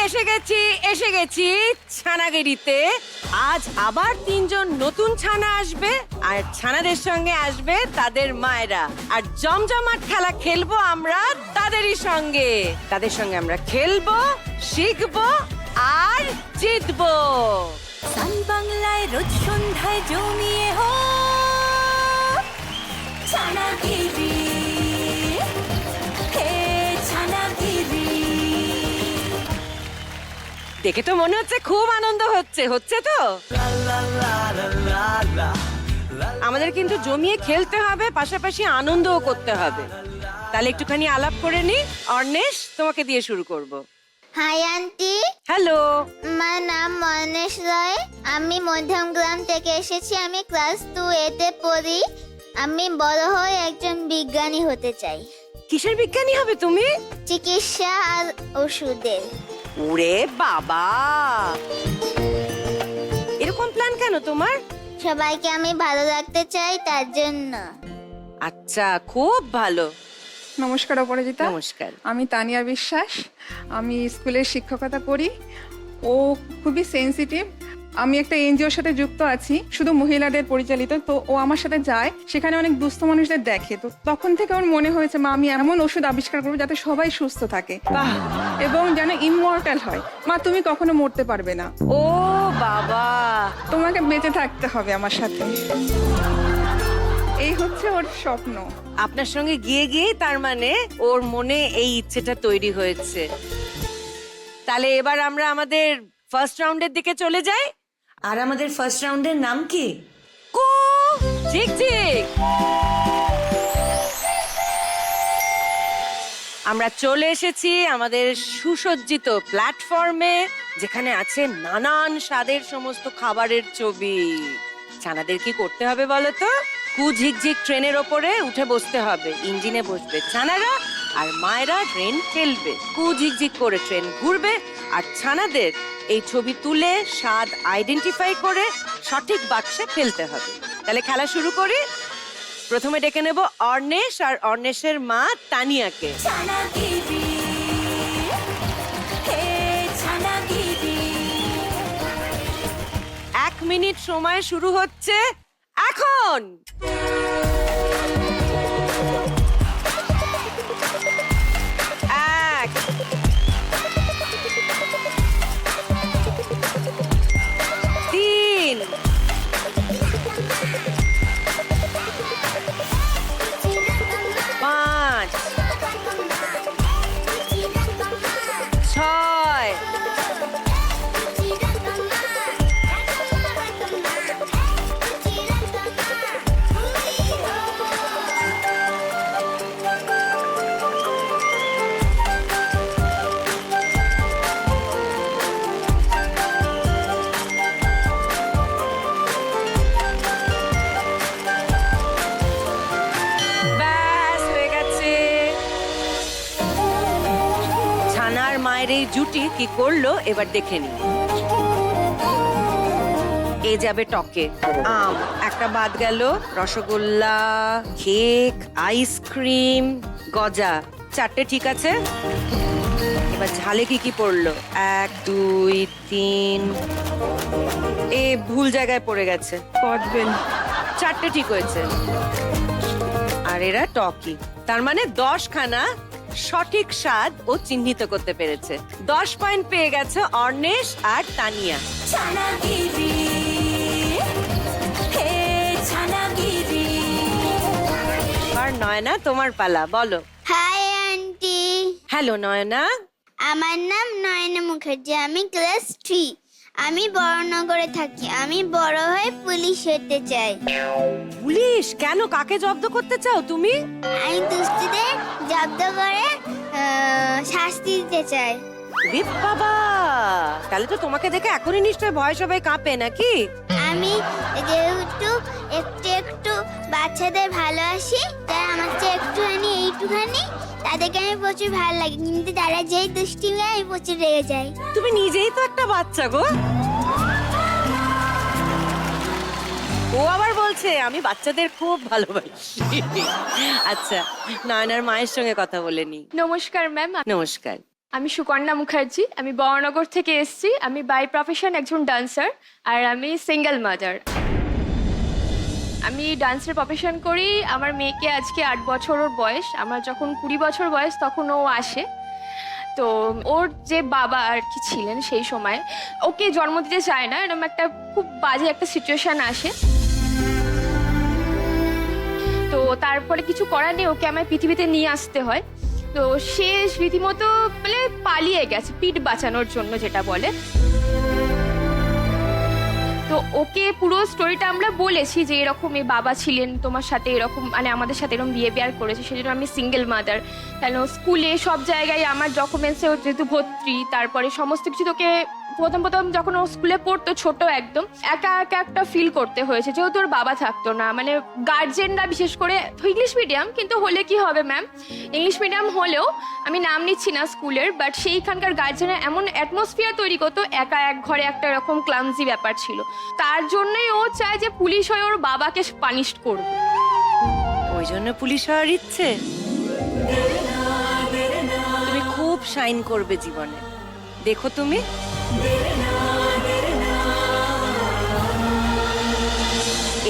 এসে গেছি ছানাগিরিতে। আজ আবার 3 জন নতুন ছানা আসবে, আর ছানাদের সঙ্গে আসবে তাদের মায়েরা, আর জমজমাট খেলা খেলবো আমরা তাদের সঙ্গে আমরা খেলবো, শিখবো আর জিতবো। সান বাংলায় রোজ সন্ধ্যায় জমিয়ে ছানাগিরি, হে ছানাগিরি। দেখে তো মনে হচ্ছে খুব আনন্দ হচ্ছে তো। আমাদের কিন্তু জমিয়ে খেলতে হবে, পাশাপাশি আনন্দও করতে হবে। তাহলে একটুখানি আলাপ করে নি। অর্ণেশ, তোমাকে দিয়ে শুরু করব। High aunty, hello. আমার নাম মনেশ রয়। আমি মধ্যম গ্রাম থেকে এসেছি। আমি ক্লাস 2A তে পড়ি। আমি বড় হয়ে একজন বিজ্ঞানী হতে চাই। কিসের বিজ্ঞানী হবে তুমি? চিকিৎসা আর ওষুধের। ওরে বাবা, এরকম প্ল্যান কেন তোমার? সবাইকে আমি ভালো রাখতে চাই, তার জন্য। আচ্ছা, খুব ভালো। নমস্কার অপরাজিতা। নমস্কার। আমি তানিয়া বিশ্বাস। আমি স্কুলের শিক্ষকতা করি। ও খুবই সেনসিটিভ। আমি একটা এনজিওর সাথে যুক্ত আছি, শুধু মহিলাদের পরিচালিত। তো ও আমার সাথে যায়, সেখানে অনেক দুস্থ মানুষদের দেখে। তো তখন থেকে ওর মনে হয়েছে, মা আমি এমন ওষুধ আবিষ্কার করবো যাতে সবাই সুস্থ থাকে এবং যেন ইমমর্টাল হয়। মা তুমি কখনো মরতে পারবে না, ও বাবা, তোমাকে বেঁচে থাকতে হবে আমার সাথে। এই হচ্ছে ওর স্বপ্ন। আপনার সঙ্গে গিয়ে তার মানে ওর মনে এই ইচ্ছেটা তৈরি হয়েছে। তাহলে এবার আমরা আমাদের ফার্স্ট রাউন্ডের দিকে চলে যাই। আর আমাদের ফার্স্ট রাউন্ডের নাম কি? কু ঝিকঝিক। আমরা চলে এসেছি আমাদের সুসজ্জিত প্ল্যাটফর্মে, যেখানে আছে নানান স্বাদের সমস্ত খাবারের ছবি। ছানাদের কি করতে হবে বলো তো? কু ঝিকঝিক ট্রেনের ওপরে উঠে বসতে হবে। ইঞ্জিনে বসবে ছানারা, আর মায়েরা ট্রেন ঠেলবে। কু ঝিকঝিক করে ট্রেন ঘুরবে, আর ছানাদের এই ছবি তুলে স্বাদ আইডেন্টিফাই করে সঠিক বাক্সে ফেলতে হবে। তাহলে খেলা শুরু করি। প্রথমে ডেকে নেব অর্ণেশ আর অর্ণেশের মা তানিয়াকে। ছানাগিরি, হে ছানাগিরি। 1 মিনিট সময় শুরু হচ্ছে এখন। এক, তিন, পাঁচ, ছয়, ব্যাস হয়ে গেছে। ছানার মায়ের এই জুটি কি করলো এবার দেখে নি। এ যাবে টকে আম, একটা বাদ গেল। রসগোল্লা, কেক, আইসক্রিম, গজা, 4টে ঠিক আছে। এবার ঝালে কি কি পড়লো? 1, 2, 3, এ ভুল জায়গায় পড়ে গেছে। কদবেল। 4টে ঠিক হয়েছে। আর এরা টকি, তার মানে 10 খানা সঠিক স্বাদ ও চিহ্নিত করতে পেরেছে। 10 পয়েন্ট পেয়ে গেছে অর্ণেশ আর তানিয়া। ছানাগিরি, হে ছানাগিরি। আর নয়না, তোমার পালা, বলো। Hi aunty, hello Nayana. আমার নাম নয়না মুখার্জি। আমি ক্লাস 3। আমি বড়নগরে থাকি। আমি বড় হয়ে পুলিশ হতে চাই। পুলিশ কেন? কাকে জব্দ করতে চাও তুমি? আমি দুষ্টুদের জব্দ করে শাস্তি দিতে চাই। রে বাবা, তাহলে তো তোমাকে দেখে এখনই নিশ্চয়ই ভয় সবাই কাঁপে নাকি? আমি যেহেতু একটু একটু বাচ্চাদের ভালোবাসি, তাই আমার চেয়ে এইটুখানি তাদেরকে আমি প্রচুর ভালো লাগে। কিন্তু তারা যেই দুষ্টিমি হয়, আমি প্রচুর রেগে যাই। তুমি নিজেই তো একটা বাচ্চা গো। ও আবার বলছে আমি বাচ্চাদের খুব ভালোবাসি। আচ্ছা, নয়নার মায়ের সঙ্গে কথা বলে নি। নমস্কার ম্যাম। নমস্কার। আমি সুকন্যা মুখার্জি, আমি বরানগর থেকে এসেছি। আমি বাই প্রফেশন একজন ডান্সার, আর আমি সিঙ্গেল মাদার। আমি ডান্সের প্রফেশন করি। আমার মেয়েকে আজকে 8 বছর ওর বয়স। আমার যখন 20 বছর বয়স তখন ও আসে। তো ওর যে বাবা আর কি ছিলেন সেই সময়, ওকে জন্ম দিতে চায় না, এরকম একটা খুব বাজে একটা সিচুয়েশন আসে। তো তারপরে কিছু করার নেই, ওকে আমায় পৃথিবীতে নিয়ে আসতে হয়। তো সে রীতিমতো মানে পালিয়ে গেছে পিঠ বাঁচানোর জন্য, যেটা বলে। তো ওকে পুরো স্টোরিটা আমরা বলেছি যে এরকম এই বাবা ছিলেন তোমার সাথে, এরকম মানে আমাদের সাথে এরকম বিহেভিয়ার করেছে, সেজন্য আমি সিঙ্গেল মাদার। কেন স্কুলে সব জায়গায় আমার ডকুমেন্টসে ওর যেহেতু ভর্তি, তারপরে সমস্ত কিছু তোকে প্রথম যখন ও স্কুলে পড়তো ছোট একদম, একা একা একটা ফিল করতে হয়েছে, যেহেতু ওর বাবা থাকতো না। মানে গার্জেনরা বিশেষ করে ইংলিশ মিডিয়াম, কিন্তু হলে কি হবে ম্যাম, ইংলিশ মিডিয়াম হলেও আমি নাম নিচ্ছি না স্কুলের, বাট সেইখানকার গার্জেনরা এমন অ্যাটমসফিয়ার তৈরি করতো, একা এক ঘরে একটা এরকম ক্লামজি ব্যাপার ছিল। তার জন্যই ও চায় যে পুলিশ হয়ে ওর বাবাকে পানিশ করবে। ওই জন্য পুলিশ হওয়ার ইচ্ছে। তুমি খুব শাইন করবে জীবনে, দেখো তুমি।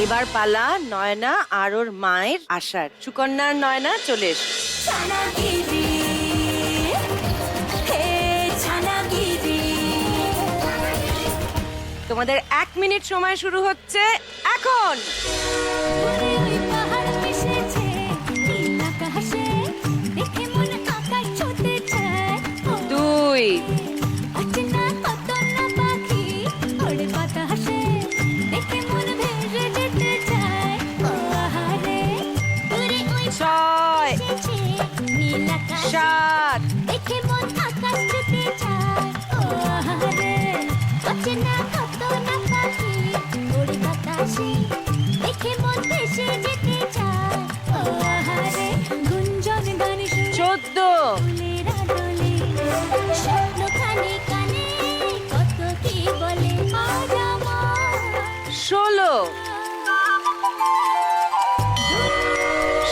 এবার পালা নয়না আর ওর মায়ের আসার। সুকন্যা আর নয়না চলে এসো। ছানাগিরি হে ছানাগিরি তোমাদের 1 মিনিট সময় শুরু হচ্ছে এখন। ওরে ওই পাহাড় মিশেছে নীল আকাশে দেখে মন আকাশ ছুঁতে চায় 2 অচেনা কত না পাখি ওড়ে বাতাসে দেখে মন ভেসে যেতে চায় ও আহারে ওরে ওই 6 মিশেছে নীল আকাশ 7 দেখে মন আকাশ ছুঁতে চায় ও আহারে অচেনা কত না পাখি ওড়ে বাতাসে দেখে মন ভেসে যেতে চায় ও আহারে গুঞ্জন গানে শুনে 14 ফুলের আদলে স্বপ্নখানি কানে কত কি বলে আজ আমার 16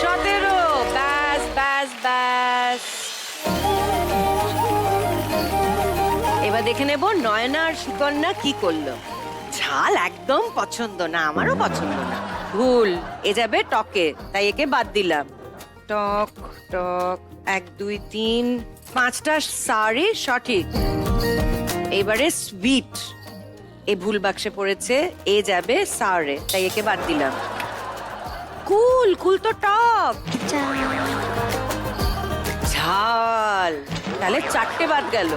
17 ব্যাস ব্যাস ব্যাস। এবার দেখে নেব নয়না আর সুকন্যা কি করলো। ঝাল একদম পছন্দ না, আমারও পছন্দ না, ভুল। এ যাবে টকে, তাই একে বাদ দিলাম। টক টক 1 2 3 5টা সারি সঠিক। এবারে সুইট, এ ভুল বাক্সে পড়েছে, এ যাবে সারে, তাই একে বাদ দিলাম। কুল, কুল তো টক। ঝাল, তাহলে 4টে বাদ গেল।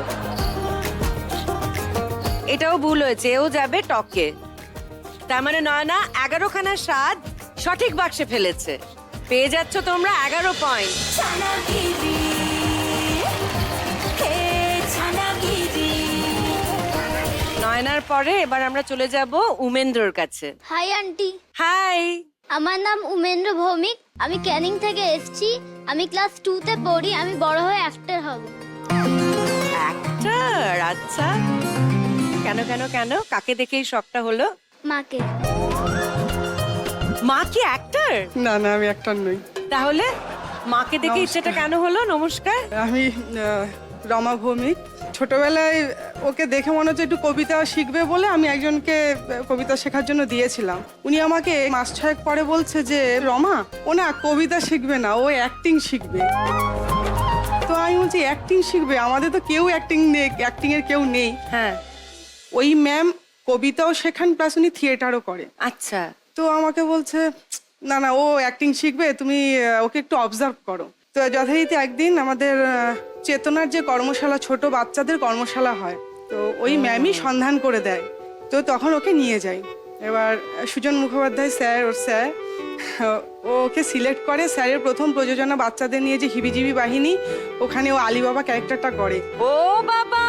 এটাও ভুল হয়েছে, এও যাবে টকে। তার মানে নয়না 11খানা স্বাদ সঠিক বাক্সে ফেলেছে। পেয়ে যাচ্ছ তোমরা 11 পয়েন্ট। ছানাগিরি হে ছানাগিরি নয়নার পরে এবার আমরা চলে যাব উমেন্দ্রর কাছে। Hi aunty, hi. আমার নাম উমেন্দ্র ভৌমিক। আমি ক্যানিং থেকে এসেছি। আমি ক্লাস 2তে পড়ি। আমি বড় হয়ে অ্যাক্টর হব। অ্যাক্টর? আচ্ছা, কেন কেন কেন, কাকে দেখে এই শখটা হলো? মাকে। মা কি অ্যাক্টর? না না, আমি অ্যাক্টর নই। তাহলে মাকে দেখে ইচ্ছেটা কেন হলো? নমস্কার, আমি রমা ভৌমিক। ছোটবেলায় ওকে দেখে মনে হচ্ছে একটু কবিতা শিখবে বলে আমি একজনকে কবিতা শেখার জন্য দিয়েছিলাম। উনি আমাকে মাস 6 পরে বলছে যে রমা, ও না কবিতা শিখবে না, ও অ্যাক্টিং শিখবে। তো আমি বলছি অ্যাক্টিং শিখবে? আমাদের তো কেউ অ্যাক্টিং নেই, অ্যাক্টিং এর কেউ নেই। হ্যাঁ ওই ম্যাম কবিতাও শেখান, প্লাস উনি থিয়েটারও করে। আচ্ছা। তো আমাকে বলছে না না, ও অ্যাক্টিং শিখবে, তুমি ওকে একটু অবজার্ভ করো। তো যথারীতি একদিন আমাদের চেতনার যে কর্মশালা, ছোট বাচ্চাদের কর্মশালা হয়, তো ওই ম্যামই সন্ধান করে দেয়। তো তখন ওকে নিয়ে যাই। এবার সুজন মুখোপাধ্যায় স্যার, ওর স্যার, ওকে সিলেক্ট করে। স্যারের প্রথম প্রযোজনা বাচ্চাদের নিয়ে যে হিবিজিবি বাহিনী, ওখানে ও আলিবাবা ক্যারেক্টারটা করে। ও বাবা,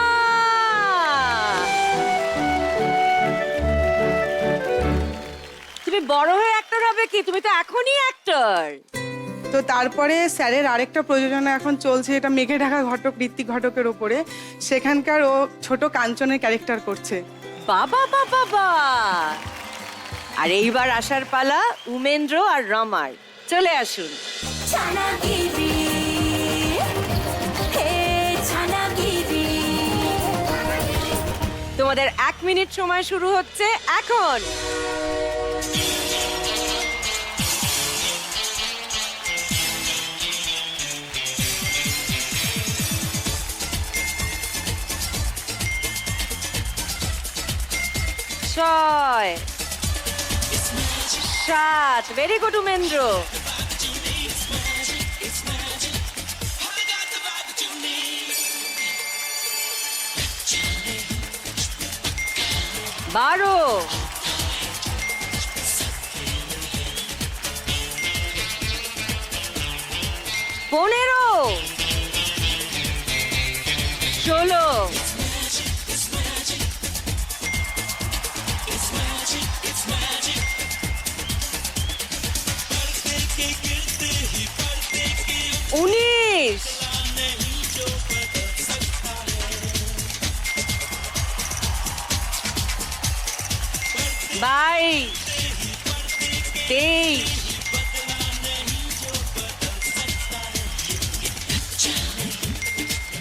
তুমি বড় হয়ে অ্যাক্টর হবে কি? তুমি তো এখনই অ্যাক্টর। তো তারপরে স্যারের আরেকটা প্রযোজনা এখন চলছে, এটা মেঘে ঢাকা ঘটক, ঋত্বিক ঘটকের ওপরে। সেখানকার ও ছোট কাঞ্চনের ক্যারেক্টার করছে। বাবা বাবা বা। আর এইবার আসার পালা উমেন্দ্র আর রমার। চলে আসুন। ছানাগিরি হে ছানাগিরি তোমাদের 1 মিনিট সময় শুরু হচ্ছে এখন। ছয়, 7, ভেরি গুড উমেন্দ্র। 12, 15, 16, 19, 22, 23,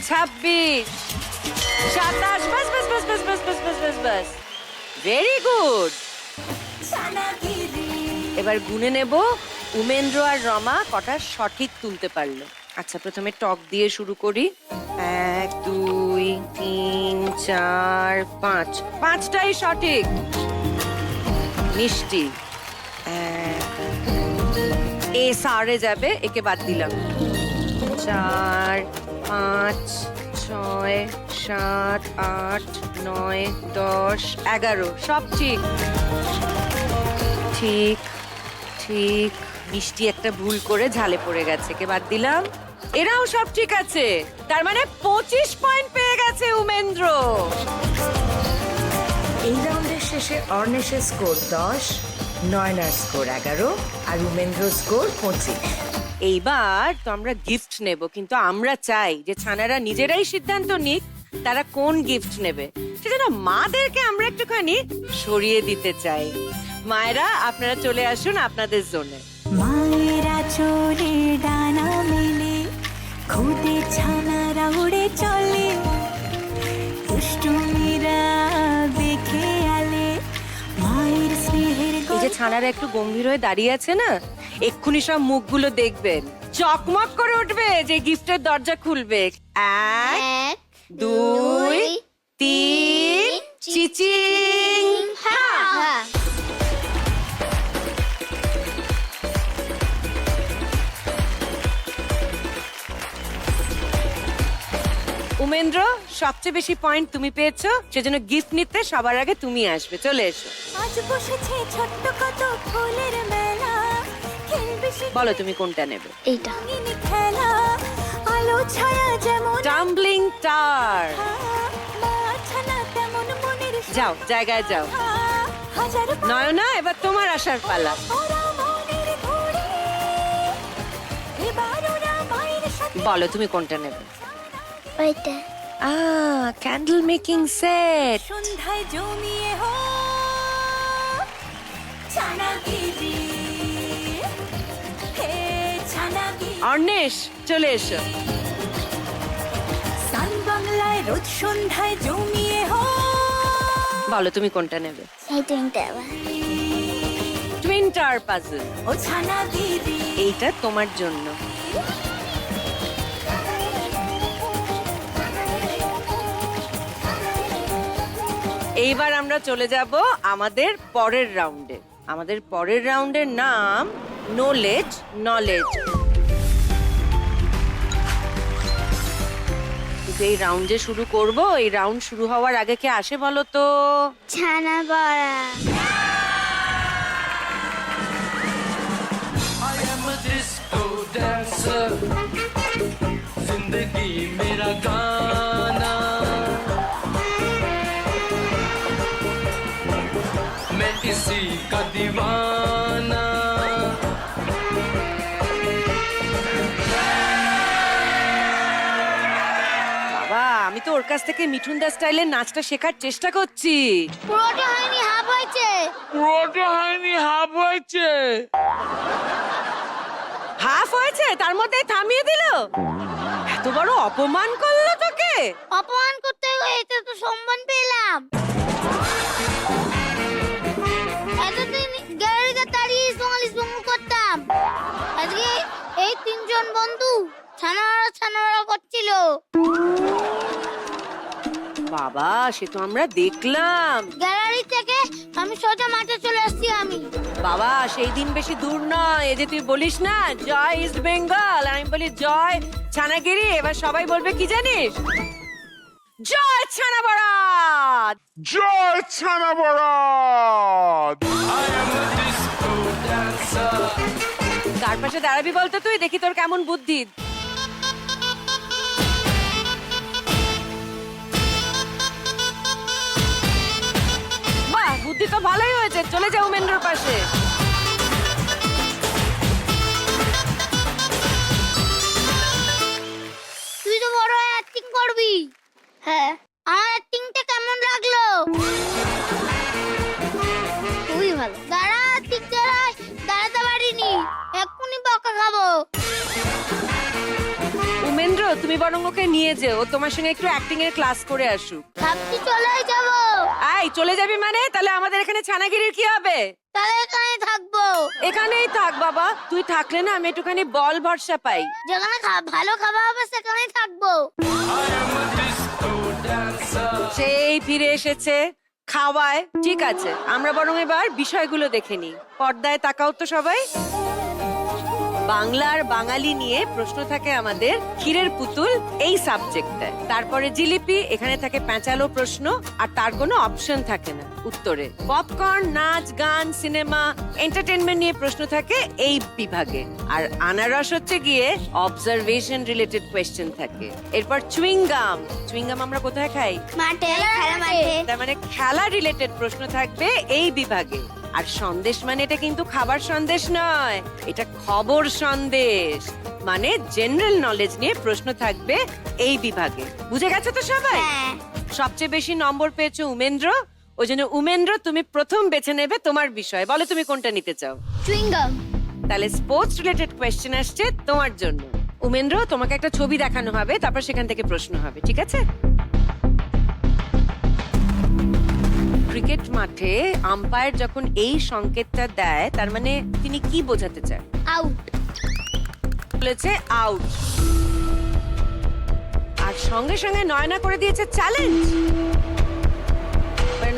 26, 27, বাস বাস বাস বাস বাস বাস বাস বাস বাস, ভেরি গুড। এবার গুনে নেব উমেন্দ্র আর রমা কটা সঠিক তুলতে পারলো। আচ্ছা, প্রথমে টক দিয়ে শুরু করি। 1, 2, 3, 4, 5, 5টাই সঠিক। মিষ্টি এ সারে যাবে, একে বাদ দিলাম। 4, 5, 6, 7, 8, 9, 10, 11 সব ঠিক। ঠিক ঠিক। মিষ্টি একটা ভুল করে ঝালে পড়ে গেছে, কে বাদ দিলাম। এরাও সব ঠিক আছে, তার মানে 25 পয়েন্ট পেয়ে গেছে উমেন্দ্র। এই রাউন্ডের শেষে অর্ণেশের স্কোর 10, নয়নার স্কোর 11 আর উমেন্দ্র স্কোর 25। এইবার তো আমরা গিফট নেব, কিন্তু আমরা চাই যে ছানারা নিজেরাই সিদ্ধান্ত নিক তারা কোন গিফট নেবে। সেজন্য মাদেরকে আমরা একটুখানি সরিয়ে দিতে চাই। মায়েরা, আপনারা চলে আসুন আপনাদের জোনে। মায়েরা চলে ডানা মেলে, খুদে ছানারা উড়ে চলে, দুষ্টুমিরা দেখে আলে মায়ের স্নেহের এই যে ছানারা একটু গম্ভীর হয়ে দাঁড়িয়ে আছে না, এক্ষুনি সব মুখগুলো দেখবেন, চকমক করে উঠবে যে গিফটের দরজা খুলবে। 1, 2, 3, চিচিং হা। উমেন্দ্র, সবচেয়ে বেশি পয়েন্ট তুমি পেয়েছো, সেজন্য গিফট নিতে সবার আগে তুমি আসবে। চলে এসো। আজ বসেছে ছোট্ট কত ফুলের মেলা, খেলবে সে বলো তুমি কোনটা নেবে। এইটা রঙিন খেলা, আলো ছায়া যেমন টাম্বলিং টার। মা ছানা তেমন মনের যাও, জায়গায় যাও। হাজার নয়না, এবার তোমার আসার পালা। ওরা মনের ঘুরে, এবার ওরা মায়ের সাথে বলো তুমি কোনটা নেবে। ওইটা ক্যান্ডেল মেকিং সেট। সন্ধ্যায় জমিয়ে হো ছানাগিরি, হে ছানাগিরি। অর্ণেশ, চলে এসো। সান বাংলায় রোজ সন্ধ্যায় জমিয়ে হো বলো তুমি কোনটা নেবে। এই তিনটা আবার টুইন টার পাজল। ও ছানাগিরি। এইটা তোমার জন্য। এইবার আমরা চলে যাব আমাদের পরের রাউন্ডে। আমাদের পরের রাউন্ডের নাম নোলেজ নলেজ। এই রাউন্ড যে শুরু করব, এই রাউন্ড শুরু হওয়ার আগে কে আসে বলো তো। ছানা বড়া। I am a disco dancer, जिंदगी मेरा गाना, मैं इसी का दीवाना। বাবা, আমি তো ওর কাছ থেকে মিঠুন দা স্টাইলের নাচটা শেখার চেষ্টা করছি। পুরোটা হয়নি, হাফ হয়েছে। পুরোটা হয়নি, হাফ হয়েছে। হাফ হয়েছে, তার মধ্যে থামিয়ে দিল। এত বড় অপমান করলো তোকে। অপমান করতে গিয়ে এটা তো সম্মান পেলাম। ছানারা করছিল। বাবা, সে তো আমরা দেখলাম। গ্যালারি থেকে আমি সোজা মাঠে চলে আসছি আমি। বাবা, সেই দিন বেশি দূর নয়। এই যে তুই বলিস না জয় ইস্ট বেঙ্গল, আমি বলি জয় ছানাগিরি। এবার সবাই বলবে কি জানিস? জয় ছানা বরাত। জয় ছানা বরাত। I am a disco dancer. কার পাশে দাঁড়াবি বলতো তুই, দেখি তোর কেমন বুদ্ধি। বাহ, বুদ্ধি তো ভালোই হয়েছে। চলে যা উমেন্দ্রর পাশে। তুই তো বড় অ্যাক্টিং করবি। হ্যাঁ, আমার অ্যাক্টিংটা কেমন লাগলো? খুবই ভালো। দাঁড়াতে পারিনি, এক্ষুনি বকা খাবো। উমেন্দ্র, তুমি বরং ওকে নিয়ে যেও, ও তোমার সঙ্গে একটু অ্যাক্টিং এর ক্লাস করে আসুক। ভাবছি চলেই যাবো। এই, চলে যাবি মানে? তাহলে আমাদের এখানে ছানাগিরির কি হবে? তাহলে এখানেই থাকবো। এখানেই থাক বাবা। তুই থাকলে না আমি একটুখানি বল ভরসা পাই। যেখানে ভালো খাবার হবে সেখানেই থাকবো। I am a disco dancer. সেই ফিরে এসেছে খাওয়ায়। ঠিক আছে, আমরা বরং এবার বিষয়গুলো দেখে নিই। পর্দায় তাকাও তো সবাই। বাংলার বাঙালি নিয়ে প্রশ্ন থাকে আমাদের ক্ষীরের পুতুল এই সাবজেক্টটায়। তারপরে জিলিপি, এখানে থাকে প্যাঁচালো প্রশ্ন, আর তার কোনো অপশন থাকে না উত্তরে। পপকর্ন, নাচ, গান, সিনেমা, এন্টারটেনমেন্ট নিয়ে প্রশ্ন থাকে এই বিভাগে। আর আনারস হচ্ছে গিয়ে অবজারভেশন রিলেটেড কোয়েশ্চেন থাকে। এরপর চুইংগাম আমরা কোথায় খাই? মাঠে, খেলা মাঠে। তার মানে খেলা রিলেটেড প্রশ্ন থাকবে এই বিভাগে। আর সন্দেশ মানে এটা কিন্তু খাবার সন্দেশ নয়, এটা খবর সন্দেশ। মানে জেনারেল নলেজ নিয়ে প্রশ্ন থাকবে এই বিভাগে। বুঝে গেছো তো সবাই? হ্যাঁ। সবচেয়ে বেশি নম্বর পেয়েছো উমেন্দ্র, ওই জন্য উমেন্দ্র তুমি প্রথম বেছে নেবে তোমার বিষয়। বলো তুমি কোনটা নিতে চাও? চুইংগাম। তাহলে স্পোর্টস রিলেটেড কোয়েশ্চেন আসছে তোমার জন্য। উমেন্দ্র, তোমাকে একটা ছবি দেখানো হবে, তারপর সেখান থেকে প্রশ্ন হবে, ঠিক আছে? ক্রিকেট মাঠে আম্পায়ার যখন এই সংকেতটা দেয়, তার মানে তিনি কি বোঝাতে চান? আউট। বলেছে আউট। আর সঙ্গে সঙ্গে নয়না করে দিয়েছে চ্যালেঞ্জ।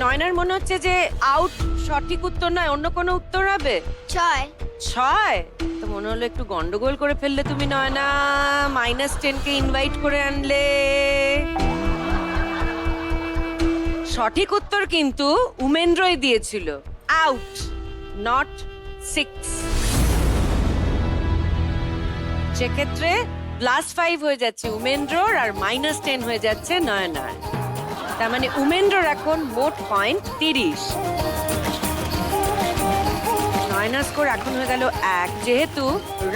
নয়নার মনে হচ্ছে যে আউট সঠিক উত্তর নয়, অন্য কোনো উত্তর হবে। 6। 6? তো মনে হলো একটু গন্ডগোল করে ফেললে তুমি নয়না। -10 কে ইনভাইট করে আনলে। সঠিক উত্তর কিন্তু উমেন্দ্রই দিয়েছিল, আউট, নট 6। সেক্ষেত্রে +5 হয়ে যাচ্ছে উমেন্দ্রর, আর -10 হয়ে যাচ্ছে নয়নার। তার মানে উমেন্দ্রর এখন মোট পয়েন্ট 30। নয়নার স্কোর এখন হয়ে গেল 1। যেহেতু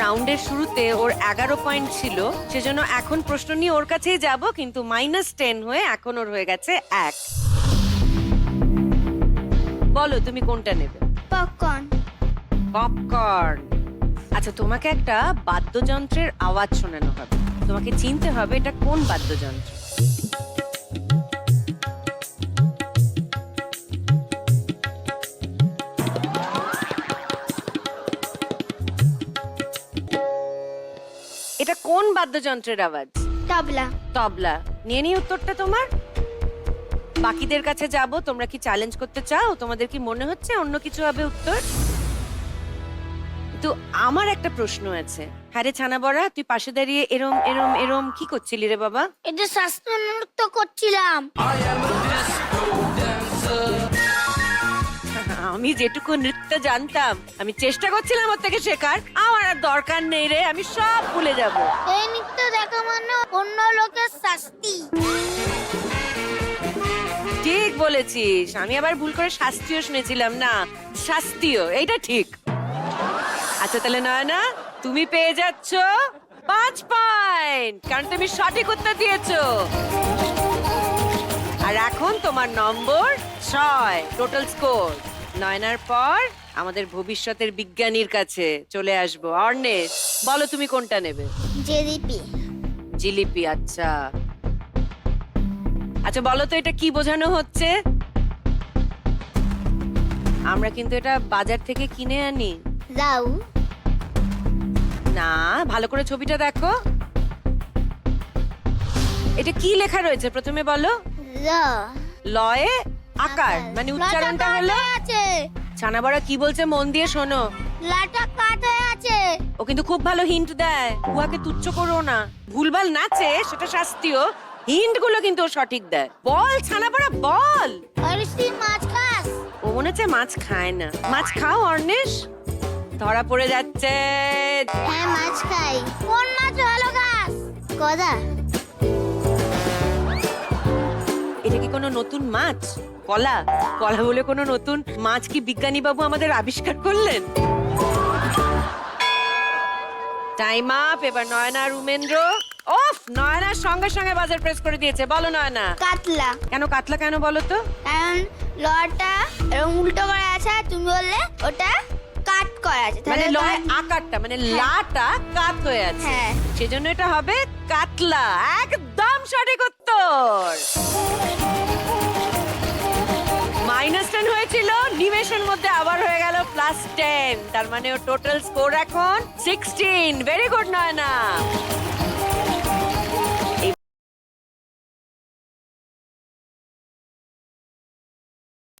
রাউন্ডের শুরুতে ওর 11 পয়েন্ট ছিল, সেজন্য এখন প্রশ্ন নিয়ে ওর কাছেই যাব, কিন্তু -10 হয়ে এখন ওর হয়ে গেছে 1। বলো তুমি কোনটা নেবে? পপকর্ন। পপকর্ন। আচ্ছা, তোমাকে একটা বাদ্যযন্ত্রের আওয়াজ শোনানো হবে, তোমাকে চিনতে হবে এটা কোন বাদ্যযন্ত্র। এটা কোন বাদ্যযন্ত্রের আওয়াজ? তবলা। তবলা। নিয়ে নিই উত্তরটা তোমার। বাকিদের কাছে যাব, তোমরা কি চ্যালেঞ্জ করতে চাও? তোমাদের কি মনে হচ্ছে অন্য কিছু হবে উত্তর? তো আমার একটা প্রশ্ন আছে। হ্যাঁ রে ছানা বড়া, তুই পাশে দাঁড়িয়ে এরম এরম এরম কি করছিলি রে বাবা? এটা শাস্ত্রীয় নৃত্য করছিলাম। I am a disco dancer. আমি যেটুকু নৃত্য জানতাম আমি চেষ্টা করছিলাম ওর থেকে শেখার। আমার আর দরকার নেই রে, আমি সব ভুলে যাব। এই নৃত্য দেখা মানে অন্য লোকের শাস্তি। ঠিক বলেছিস, আমি আবার ভুল করে শাস্ত্রীয় শুনেছিলাম, না শাস্ত্রীয়, এইটা ঠিক। আচ্ছা তাহলে নয়না, তুমি পেয়ে যাচ্ছ 5 পয়েন্ট, কারণ তুমি সঠিক উত্তর দিয়েছো। আর এখন তোমার নম্বর 6, টোটাল স্কোর। নয়নার পর আমাদের ভবিষ্যতের বিজ্ঞানীর কাছে চলে আসবো। অর্ণেশ, বলো তুমি কোনটা নেবে? জিলিপি। জিলিপি। আচ্ছা আচ্ছা, বলো তো এটা কি বোঝানো হচ্ছে? আমরা কিন্তু এটা বাজার থেকে কিনে আনি। লাউ। না, ভালো করে ছবিটা দেখো। এটা কি লেখা রয়েছে প্রথমে বলো? ল লয়ে আকার মানে উচ্চারণটা হলো আছে, ছানা বড়া কি বলছে মন দিয়ে শোনো। লাটা কাট হয়ে আছে। ও কিন্তু খুব ভালো হিন্ট দেয়, উহাকে তুচ্ছ করো না। ভুলভাল নাচে সেটা শাস্তিও, হিন্ট গুলো কিন্তু ও সঠিক দেয়। বল ছানা বড়া বল। আর তুই মাছ খাস? ও মনে হচ্ছে মাছ খায় না। মাছ খাও অর্ণেশ? ধরা পড়ে যাচ্ছে। হ্যাঁ মাছ খাই। কোন মাছ ভালো খাস? কদা। এটা কি কোনো নতুন মাছ? কলা? কলা বলে কোনো নতুন মাছ কি বিজ্ঞানী বাবু আমাদের আবিষ্কার করলেন? Time up. এবার নয়না আর উমেন্দ্র। ওফ, নয়নার সঙ্গে সঙ্গে বাজার প্রেস করে দিয়েছে। বলো নয়না। কাতলা। কেন কাতলা কেন বলো তো? কারণ লটা এরকম উল্টো করা আছে, আর তুমি বললে ওটা কাট করা আছে। মানে তাহলে লয় আকারটা মানে লাটা কাত হয়ে আছে, হ্যাঁ। সেজন্য এটা হবে কাতলা। একদম সঠিক উত্তর। -10 হয়েছিল, নিমেষের মধ্যে আবার হয়ে গেল +10। তার মানে ও টোটাল স্কোর এখন 16। Very good Nayana.